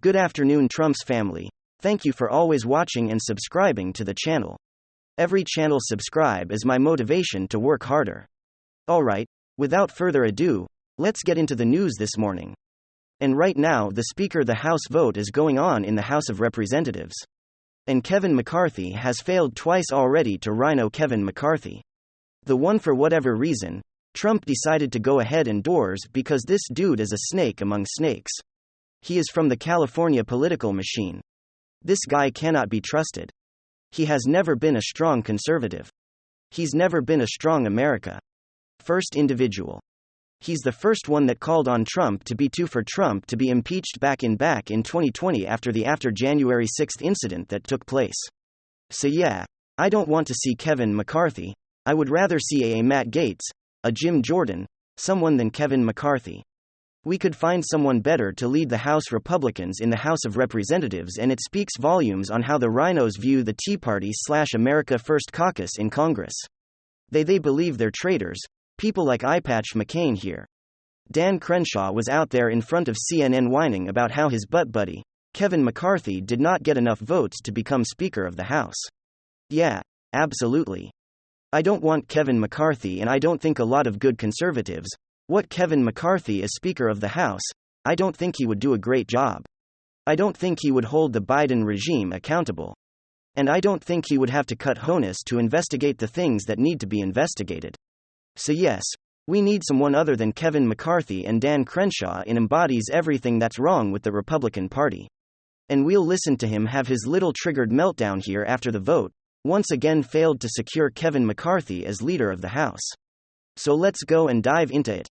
Good afternoon, Trump's family. Thank you for always watching and subscribing to the channel. Every channel subscribe is my motivation to work harder. Alright, without further ado, let's get into the news this morning. And right now, the Speaker of the House vote is going on in the House of Representatives. And Kevin McCarthy has failed twice already to Rhino Kevin McCarthy. The one, for whatever reason, Trump decided to go ahead indoors because this dude is a snake among snakes. He is from the California political machine. This guy cannot be trusted. He has never been a strong conservative. He's never been a strong America First individual. He's the first one that called on Trump to be for Trump to be impeached back in 2020 after January 6 incident that took place. So yeah, I don't want to see Kevin McCarthy. I would rather see a Matt Gaetz, a Jim Jordan, someone than Kevin McCarthy. We could find someone better to lead the House Republicans in the House of Representatives, and it speaks volumes on how the rhinos view the Tea Party/America First caucus in Congress. They believe they're traitors, people like Eyepatch McCain here. Dan Crenshaw was out there in front of CNN whining about how his butt buddy, Kevin McCarthy, did not get enough votes to become Speaker of the House. Yeah, absolutely. I don't want Kevin McCarthy, and I don't think a lot of good conservatives want Kevin McCarthy as Speaker of the House. I don't think he would do a great job. I don't think he would hold the Biden regime accountable. And I don't think he would have to cut honus to investigate the things that need to be investigated. So yes, we need someone other than Kevin McCarthy, and Dan Crenshaw embodies everything that's wrong with the Republican Party. And we'll listen to him have his little triggered meltdown here after the vote once again failed to secure Kevin McCarthy as leader of the House. So let's go and dive into it.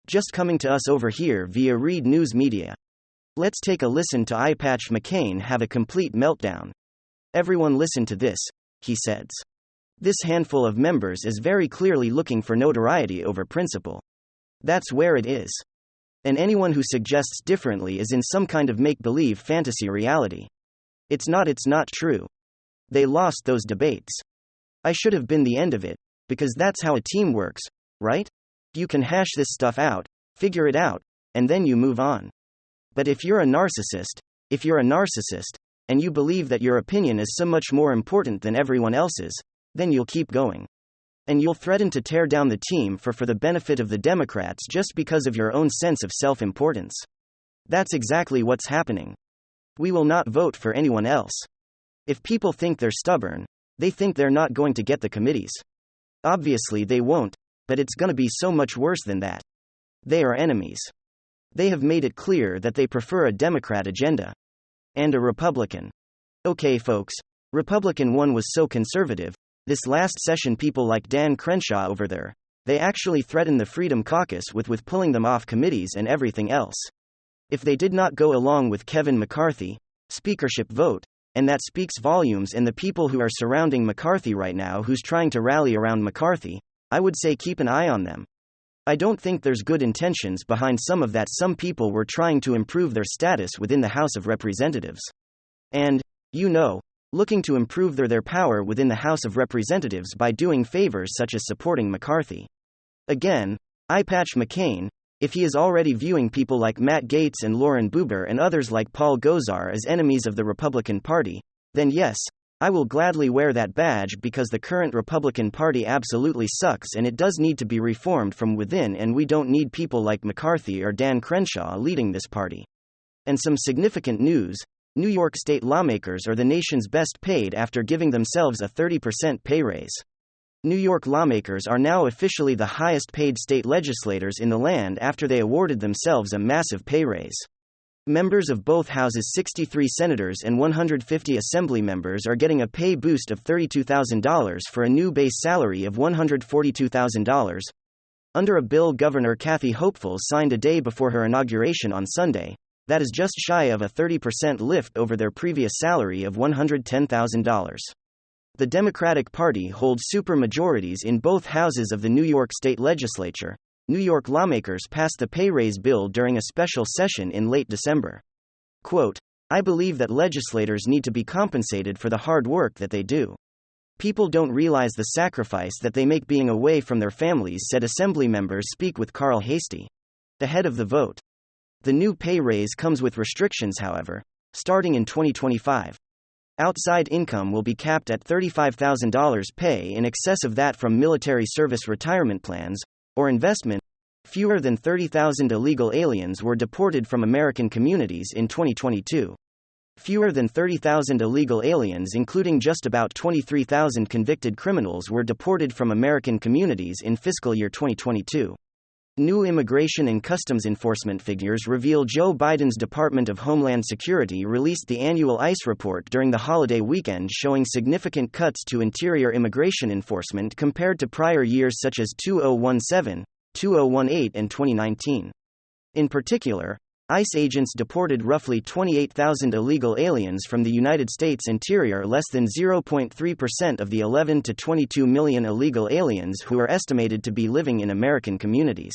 Just coming to us over here via Read News Media. Let's take a listen to Eyepatch McCain have a complete meltdown. Everyone listen to this, he says. This handful of members is very clearly looking for notoriety over principle. That's where it is. And anyone who suggests differently is in some kind of make-believe fantasy reality. It's not true. They lost those debates. I should have been the end of it, because that's how a team works, right? You can hash this stuff out, figure it out, and then you move on. But if you're a narcissist, and you believe that your opinion is so much more important than everyone else's, then you'll keep going. And you'll threaten to tear down the team for the benefit of the Democrats just because of your own sense of self-importance. That's exactly what's happening. We will not vote for anyone else. If people think they're stubborn, they think they're not going to get the committees. Obviously they won't, but it's gonna be so much worse than that. They are enemies. They have made it clear that they prefer a Democrat agenda. And a Republican. Okay folks, Republican 1 was so conservative, this last session people like Dan Crenshaw over there, they actually threatened the Freedom Caucus with pulling them off committees and everything else. If they did not go along with Kevin McCarthy, speakership vote, and that speaks volumes, and the people who are surrounding McCarthy right now who's trying to rally around McCarthy, I would say keep an eye on them. I don't think there's good intentions behind some of that. Some people were trying to improve their status within the House of Representatives. And, looking to improve their power within the House of Representatives by doing favors such as supporting McCarthy. Again, Eyepatch McCain, if he is already viewing people like Matt Gaetz and Lauren Boebert and others like Paul Gosar as enemies of the Republican Party, then yes, I will gladly wear that badge, because the current Republican Party absolutely sucks and it does need to be reformed from within, and we don't need people like McCarthy or Dan Crenshaw leading this party. And some significant news: New York State lawmakers are the nation's best paid after giving themselves a 30% pay raise. New York lawmakers are now officially the highest paid state legislators in the land after they awarded themselves a massive pay raise. Members of both houses, 63 senators and 150 assembly members, are getting a pay boost of $32,000 for a new base salary of $142,000. Under a bill Governor Kathy Hochul signed a day before her inauguration on Sunday, that is just shy of a 30% lift over their previous salary of $110,000. The Democratic Party holds supermajorities in both houses of the New York State Legislature. New York lawmakers passed the pay raise bill during a special session in late December. Quote, I believe that legislators need to be compensated for the hard work that they do. People don't realize the sacrifice that they make being away from their families, said Assembly members speak with Carl Hastie. Ahead of the vote. The new pay raise comes with restrictions, however, starting in 2025. Outside income will be capped at $35,000 pay in excess of that from military service retirement plans, or investment. Fewer than 30,000 illegal aliens were deported from American communities in 2022. Fewer than 30,000 illegal aliens, including just about 23,000 convicted criminals, were deported from American communities in fiscal year 2022. New Immigration and Customs Enforcement figures reveal Joe Biden's Department of Homeland Security released the annual ICE report during the holiday weekend, showing significant cuts to interior immigration enforcement compared to prior years such as 2017, 2018, and 2019. In particular, ICE agents deported roughly 28,000 illegal aliens from the United States interior, less than 0.3% of the 11 to 22 million illegal aliens who are estimated to be living in American communities.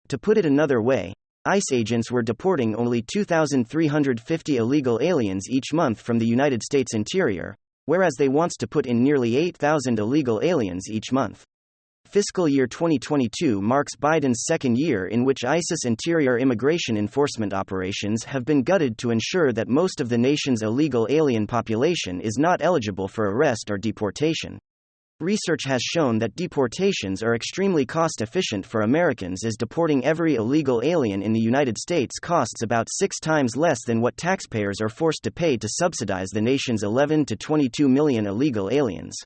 To put it another way, ICE agents were deporting only 2,350 illegal aliens each month from the United States interior, whereas they wants to put in nearly 8,000 illegal aliens each month. Fiscal year 2022 marks Biden's second year in which ICE's interior immigration enforcement operations have been gutted to ensure that most of the nation's illegal alien population is not eligible for arrest or deportation. Research has shown that deportations are extremely cost-efficient for Americans, as deporting every illegal alien in the United States costs about 6 times less than what taxpayers are forced to pay to subsidize the nation's 11 to 22 million illegal aliens.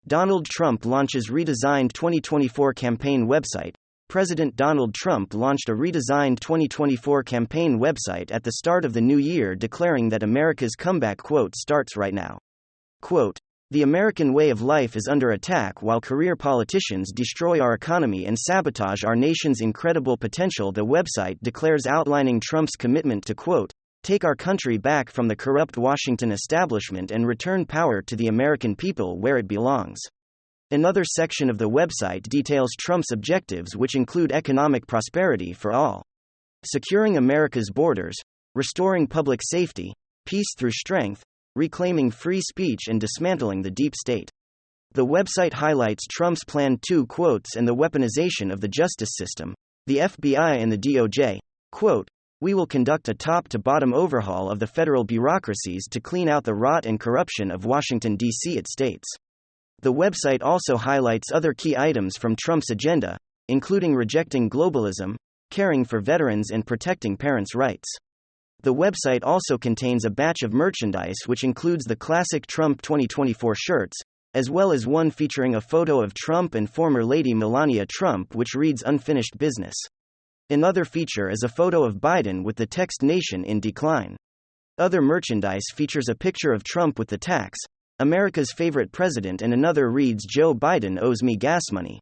Donald Trump launches redesigned 2024 campaign website. President Donald Trump launched a redesigned 2024 campaign website at the start of the new year, declaring that America's comeback, quote, starts right now. Quote, "The American way of life is under attack while career politicians destroy our economy and sabotage our nation's incredible potential," the website declares, outlining Trump's commitment to, quote, "take our country back from the corrupt Washington establishment and return power to the American people where it belongs." Another section of the website details Trump's objectives, which include economic prosperity for all, securing America's borders, restoring public safety, peace through strength, reclaiming free speech, and dismantling the deep state. The website highlights Trump's plan to, quotes, "and the weaponization of the justice system, the FBI and the DOJ, quote, we will conduct a top-to-bottom overhaul of the federal bureaucracies to clean out the rot and corruption of Washington, D.C., it states. The website also highlights other key items from Trump's agenda, including rejecting globalism, caring for veterans, and protecting parents' rights. The website also contains a batch of merchandise which includes the classic Trump 2024 shirts, as well as one featuring a photo of Trump and former Lady Melania Trump, which reads "Unfinished Business." Another feature is a photo of Biden with the text "Nation in Decline." Other merchandise features a picture of Trump with the tax, "America's favorite president," and another reads "Joe Biden owes me gas money."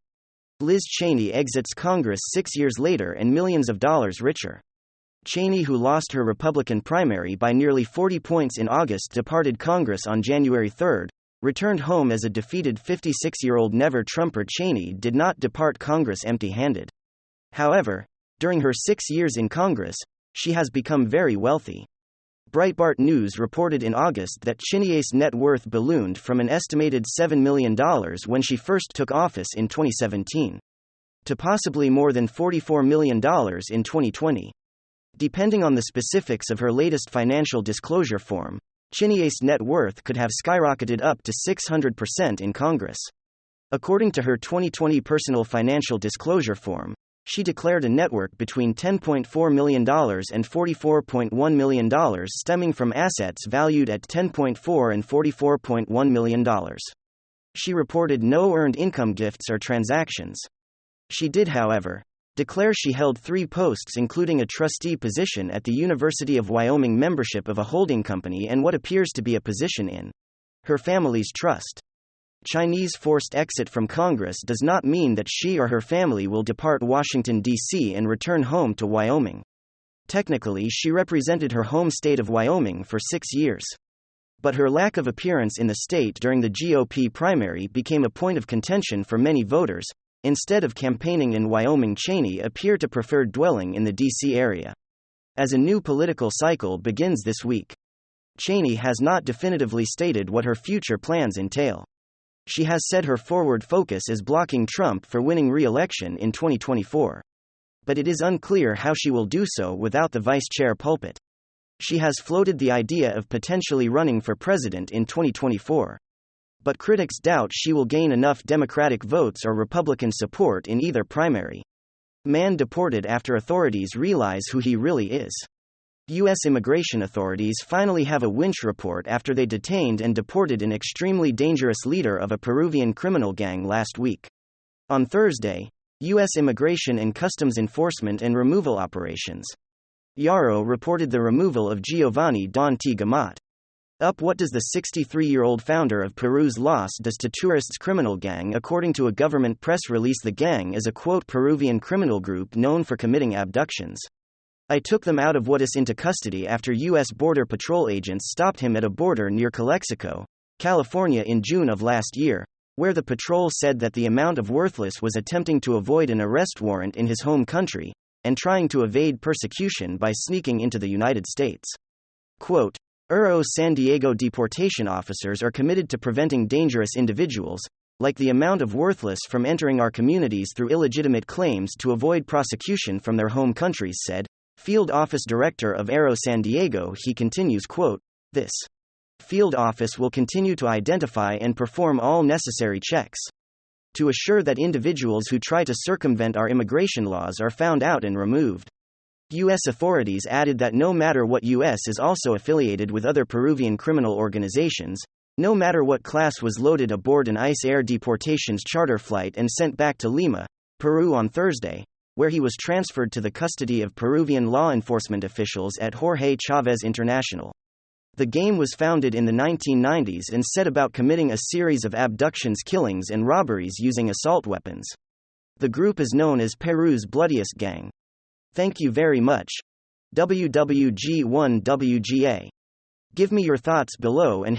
Liz Cheney exits Congress 6 years later and millions of dollars richer. Cheney, who lost her Republican primary by nearly 40 points in August, departed Congress on January 3, returned home as a defeated 56-year-old. Never Trumper Cheney did not depart Congress empty-handed. However, during her 6 years in Congress, she has become very wealthy. Breitbart News reported in August that Cheney's net worth ballooned from an estimated $7 million when she first took office in 2017 to possibly more than $44 million in 2020. Depending on the specifics of her latest financial disclosure form, Cheney's net worth could have skyrocketed up to 600% in Congress. According to her 2020 personal financial disclosure form, she declared a net worth between $10.4 million and $44.1 million, stemming from assets valued at $10.4 and $44.1 million. She reported no earned income gifts or transactions. She did, however, declare she held 3 posts, including a trustee position at the University of Wyoming, membership of a holding company, and what appears to be a position in her family's trust. Cheney's forced exit from Congress does not mean that she or her family will depart Washington, D.C. and return home to Wyoming. Technically, she represented her home state of Wyoming for 6 years. But her lack of appearance in the state during the GOP primary became a point of contention for many voters. Instead of campaigning in Wyoming, Cheney appeared to prefer dwelling in the D.C. area. As a new political cycle begins this week, Cheney has not definitively stated what her future plans entail. She has said her forward focus is blocking Trump for winning re-election in 2024. but it is unclear how she will do so without the vice chair pulpit. She has floated the idea of potentially running for president in 2024. But critics doubt she will gain enough Democratic votes or Republican support in either primary. Man deported after authorities realize who he really is. U.S. immigration authorities finally have a winch report after they detained and deported an extremely dangerous leader of a Peruvian criminal gang last week. On Thursday, U.S. Immigration and Customs Enforcement and Removal Operations (IARO) reported the removal of Giovanni Don T. Gamat. What does the 63-year-old founder of Peru's Los Dos Tourists criminal gang? According to a government press release, the gang is a quote Peruvian criminal group known for committing abductions. I took them out of Juárez into custody after U.S. Border Patrol agents stopped him at a border near Calexico, California in June of last year, where the patrol said that the amount of Worthless was attempting to avoid an arrest warrant in his home country, and trying to evade persecution by sneaking into the United States. Quote, San Diego deportation officers are committed to preventing dangerous individuals, like the amount of Worthless, from entering our communities through illegitimate claims to avoid prosecution from their home countries, said Field Office Director of ARO San Diego. He continues, quote, this field office will continue to identify and perform all necessary checks to assure that individuals who try to circumvent our immigration laws are found out and removed. U.S. authorities added that no matter what U.S. is also affiliated with other Peruvian criminal organizations, no matter what class was loaded aboard an ICE air deportations charter flight and sent back to Lima, Peru on Thursday, where he was transferred to the custody of Peruvian law enforcement officials at Jorge Chávez International. The game was founded in the 1990s and set about committing a series of abductions, killings, and robberies using assault weapons. The group is known as Peru's bloodiest gang. Thank you very much. WWG1WGA. Give me your thoughts below and hit